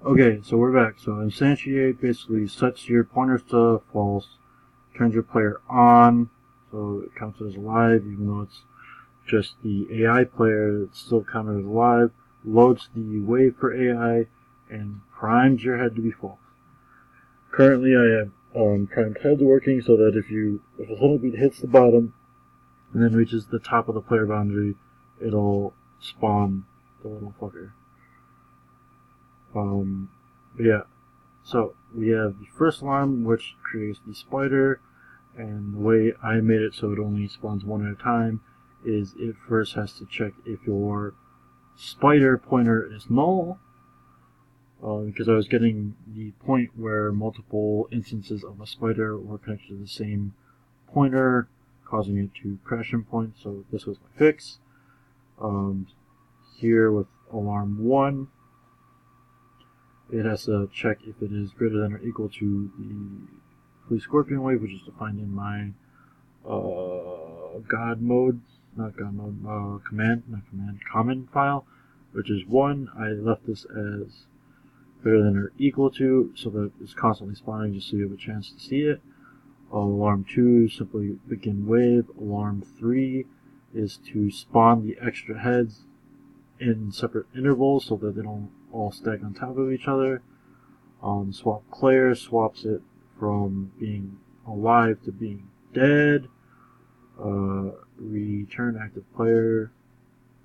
Okay, so we're back. So instantiate basically sets your pointers to false, turns your player on, so it counts as alive, even though it's just the AI player, it's still counted as alive, loads the wave for AI, and primes your head to be false. Currently I have primed heads working so that if a centipede hits the bottom and then reaches the top of the player boundary, it'll spawn the little fucker. Yeah, so we have the first alarm, which creates the spider, and the way I made it so it only spawns one at a time is it first has to check if your spider pointer is null, because I was getting the point where multiple instances of a spider were connected to the same pointer, causing it to crash and point, so this was my fix. Here with alarm 1, it has to check if it is greater than or equal to the Flea Scorpion wave, which is defined in my common file, which is 1. I left this as greater than or equal to, so that it's constantly spawning just so you have a chance to see it. Alarm 2, simply begin wave. Alarm 3 is to spawn the extra heads in separate intervals so that they don't all stack on top of each other. Swap player swaps it from being alive to being dead. Return active player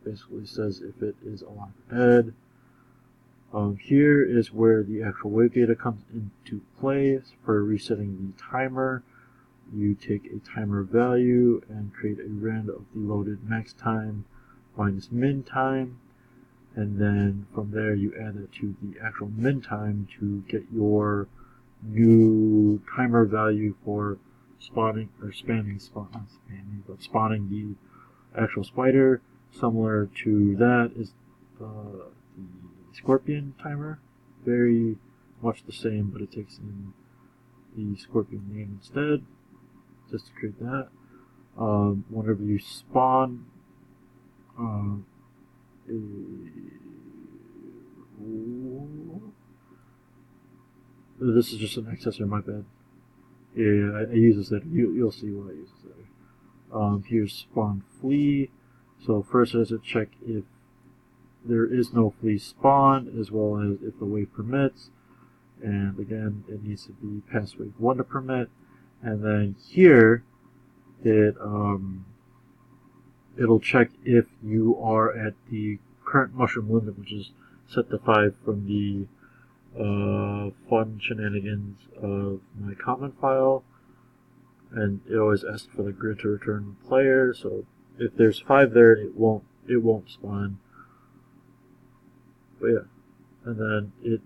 basically says if it is alive or dead. Here is where the actual wave data comes into play. For resetting the timer, you take a timer value and create a rand of the loaded max time minus min time, and then from there you add it to the actual min time to get your new timer value for spawning the actual spider. Similar to that is the scorpion timer, very much the same, but it takes in the scorpion name instead, just to create that. Whenever you spawn this is just an accessor, my bad. Yeah, I use this later. You'll see why I use this later. Here's spawn flea. So first it has to check if there is no flea spawn, as well as if the wave permits. And again, it needs to be past wave 1 to permit. And then here, it'll check if you are at the current mushroom limit, which is set to 5 from the fun shenanigans of my common file. And it always asks for the grid to return player, so if there's 5 there, it won't spawn. But yeah, and then it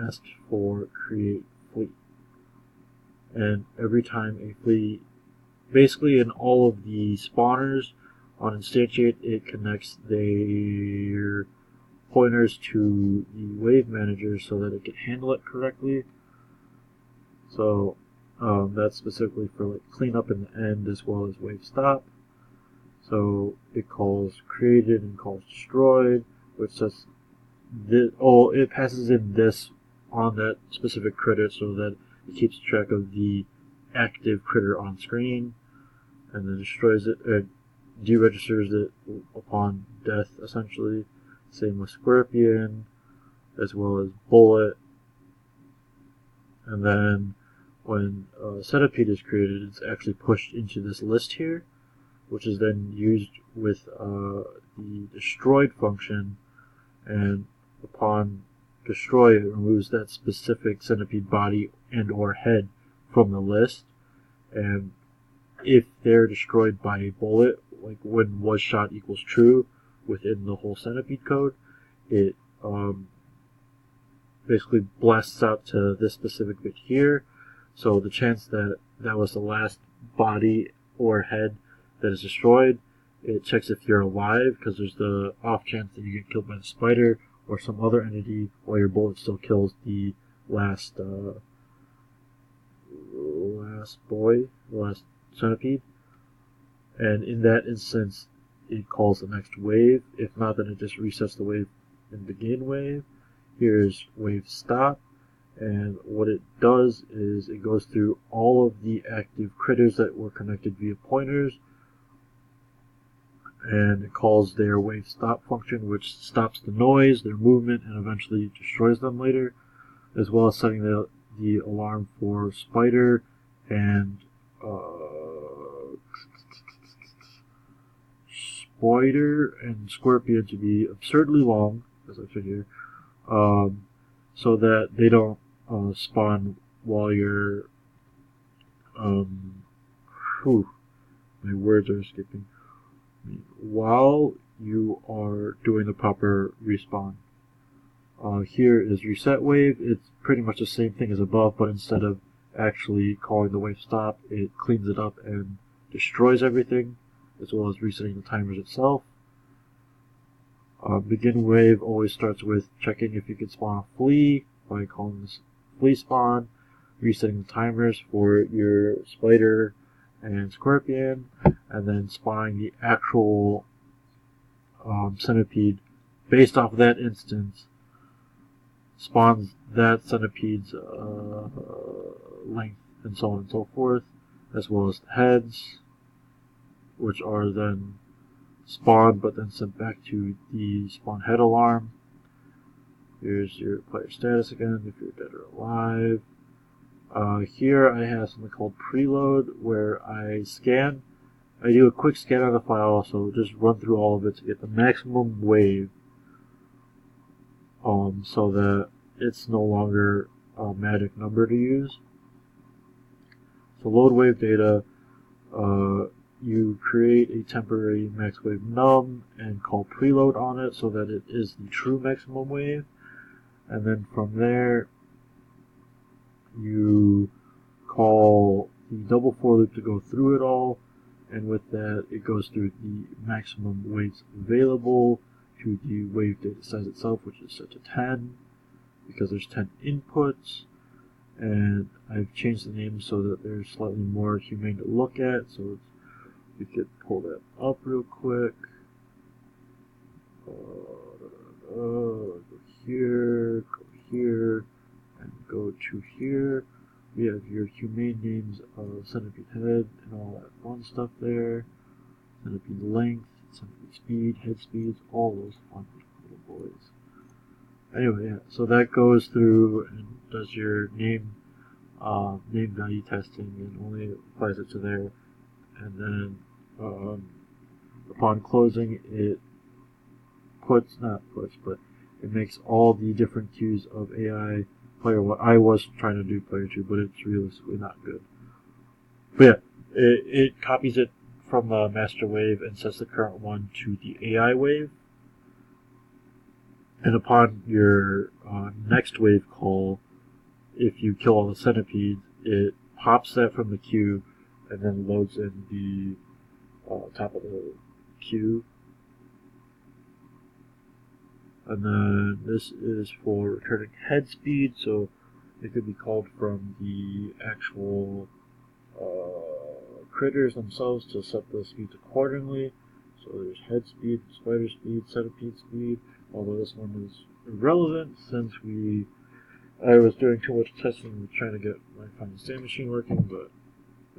asks for create flea, and every time a flea, basically in all of the spawners on instantiate, it connects their pointers to the wave manager so that it can handle it correctly. So that's specifically for like cleanup in the end as well as wave stop. So it calls created and calls destroyed, which says it passes in this on that specific critter so that it keeps track of the active critter on screen, and then destroys it, deregisters it upon death essentially. Same with scorpion, as well as bullet. And then when centipede is created, it's actually pushed into this list here, which is then used with the destroyed function, and upon destroy, it removes that specific centipede body and or head from the list. And if they're destroyed by a bullet, like when was shot equals true within the whole centipede code, it basically blasts out to this specific bit here. So the chance that that was the last body or head that is destroyed, it checks if you're alive, because there's the off chance that you get killed by the spider or some other entity while your bullet still kills the last centipede. And in that instance, it calls the next wave. If not, then it just resets the wave and begin wave. Here's wave stop, and what it does is it goes through all of the active critters that were connected via pointers, and it calls their wave stop function, which stops the noise, their movement, and eventually destroys them later, as well as setting the alarm for spider and scorpion to be absurdly long, as I said here, so that they don't spawn while you're my words are escaping me, while you are doing the proper respawn. Here is reset wave. It's pretty much the same thing as above, but instead of actually calling the wave stop, it cleans it up and destroys everything, as well as resetting the timers itself. Begin wave always starts with checking if you can spawn a flea by calling this flea spawn, resetting the timers for your spider and scorpion, and then spawning the actual centipede based off of that instance. Spawns that centipede's length and so on and so forth, as well as the heads, which are then spawned but then sent back to the spawn head alarm. Here's your player status again, if you're dead or alive. Here I have something called preload, where I do a quick scan on the file, so just run through all of it to get the maximum wave, so that it's no longer a magic number to use. So load wave data, you create a temporary max wave num and call preload on it so that it is the true maximum wave, and then from there you call the double for loop to go through it all, and with that it goes through the maximum waves available to the wave data size itself, which is set to 10 because there's 10 inputs, and I've changed the name so that they're slightly more humane to look at. So we could pull that up real quick. Go here, and go to here. We have your humane names of centipede head and all that fun stuff there. Centipede length, centipede speed, head speeds, all those fun little boys. Anyway, yeah, so that goes through and does your name value testing and only applies it to there. And then upon closing, it it makes all the different queues of AI player 1. I was trying to do player 2, but it's realistically not good. But yeah, it copies it from the master wave and sets the current one to the AI wave. And upon your next wave call, if you kill all the centipedes, it pops that from the queue and then loads in the top of the queue. And then this is for returning head speed, so it could be called from the actual critters themselves to set the speeds accordingly. So there's head speed, spider speed, centipede speed, although this one is irrelevant since I was doing too much testing with trying to get my final state machine working, but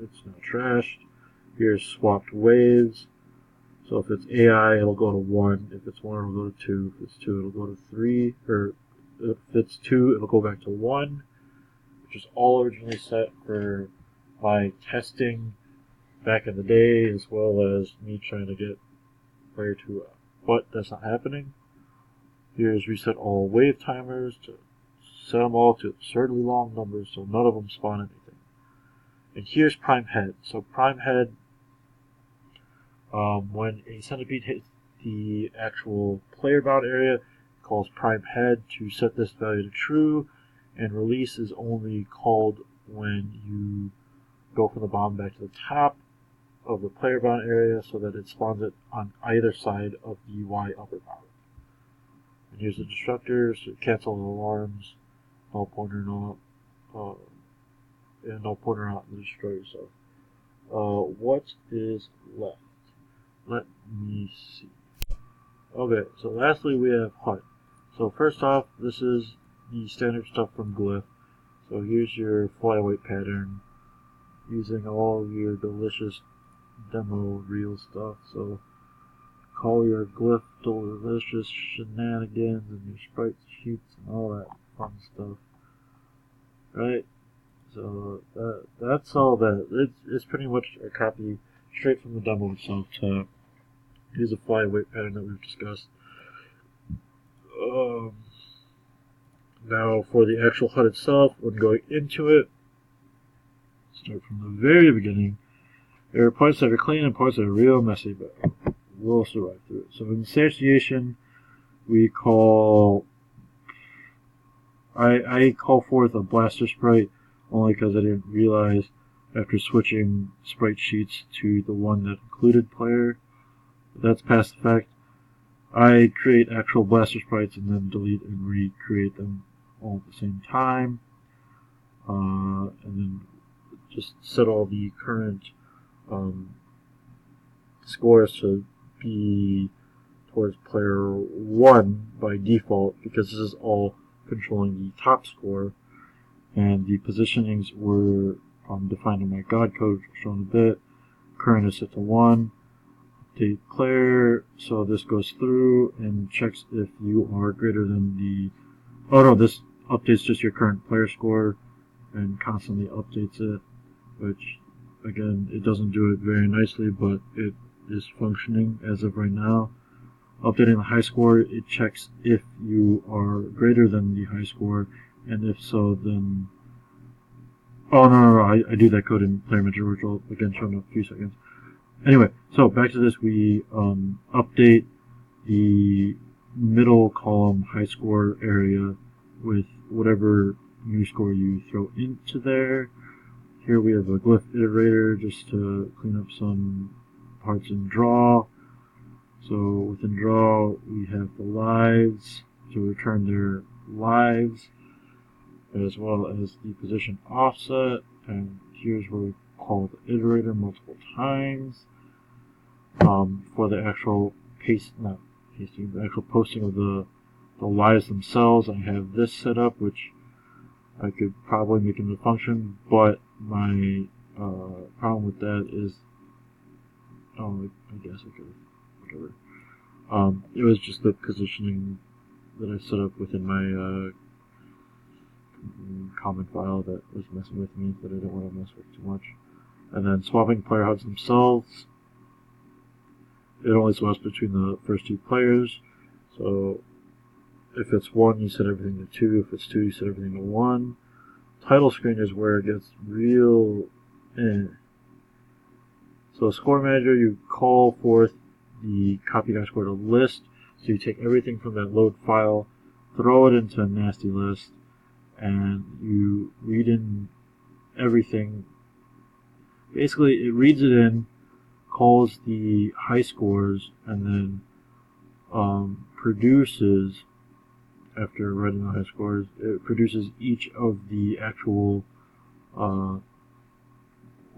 it's now trashed. Here's swapped waves. So if it's AI, it'll go to 1. If it's 1, it'll go to 2. If it's 2, it'll go to 3. Or if it's 2, it'll go back to 1, which is all originally set for my testing back in the day, as well as me trying to get player 2 up. But that's not happening. Here's reset all wave timers to set them all to absurdly long numbers so none of them spawn anything. And here's prime head. So prime head, when a centipede hits the actual player bound area, it calls prime head to set this value to true, and release is only called when you go from the bottom back to the top of the player bound area so that it spawns it on either side of the Y upper bound. And here's the destructors to cancel the alarms, no pointer, no pointer out in the destroyer. So, what is left? Let me see. Okay, so lastly we have HUD. So first off, this is the standard stuff from Glyph. So here's your flyweight pattern using all your delicious demo reel stuff. So call your Glyph delicious shenanigans and your sprite sheets and all that fun stuff. Right? So that's all that. It's pretty much a copy straight from the demo itself to use a flyweight pattern that we've discussed. Now for the actual HUD itself, when going into it, start from the very beginning. There are parts that are clean and parts that are real messy, but we'll survive through it. So instantiation, we call... I call forth a blaster sprite only because I didn't realize after switching sprite sheets to the one that included player. That's past effect. I create actual blaster sprites and then delete and recreate them all at the same time. And then just set all the current scores to be towards player 1 by default, because this is all controlling the top score, and the positionings were defined in my God code, which I'll show in a bit. Current is set to 1. Update player, so this goes through and checks if you are greater than the... Oh no, this updates just your current player score and constantly updates it, which again, it doesn't do it very nicely, but it is functioning as of right now. Updating the high score, it checks if you are greater than the high score, and if so, then... Oh, no, I do that code in Player Manager, which I'll again show in a few seconds. Anyway, so back to this, we update the middle column high score area with whatever new score you throw into there. Here we have a Glyph iterator just to clean up some parts in draw. So within draw, we have the lives to return their lives, as well as the position offset. And here's where we call the iterator multiple times. For the actual the actual posting of the lives themselves, I have this set up, which I could probably make into function, but my problem with that is, I guess I could, whatever. It was just the positioning that I set up within my common file that was messing with me, that I didn't want to mess with too much. And then swapping player HUDs themselves, it only swaps between the first two players. So if it's 1, you set everything to 2. If it's 2, you set everything to 1. Title screen is where it gets real So score manager, you call forth the copy.score to list. So you take everything from that load file, throw it into a nasty list, and you read in everything. Basically, it reads it in, calls the high scores, and then produces, after writing the high scores, it produces each of the actual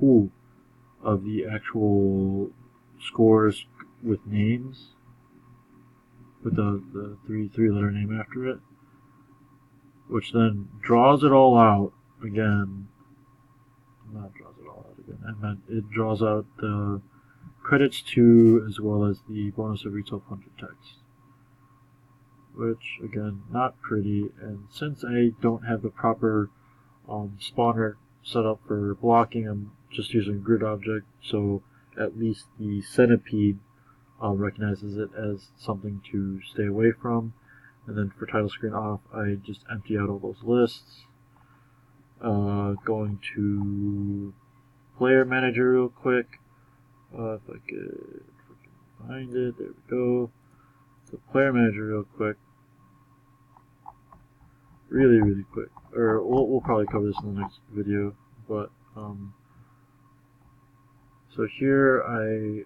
pool of the actual scores with names, with the three-letter name after it, which then draws it all out again. Not draws it all out again. I meant it draws out the credits to, as well as the bonus of retail puncher text, which again, not pretty. And since I don't have the proper spawner set up for blocking, I'm just using a grid object, so at least the centipede recognizes it as something to stay away from. And then for title screen off, I just empty out all those lists. Going to player manager real quick. If I could find it, there we go. So player manager real quick. Really quick. Or we'll probably cover this in the next video. But so here I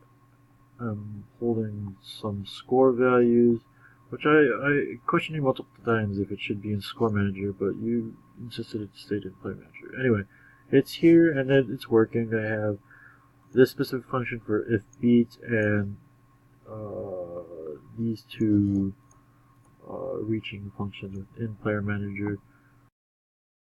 am holding some score values, which I questioned you multiple times if it should be in Score Manager, but you insisted it stayed in Play Manager. Anyway, it's here and it's working. I have this specific function for if beat and these two reaching functions within Player Manager,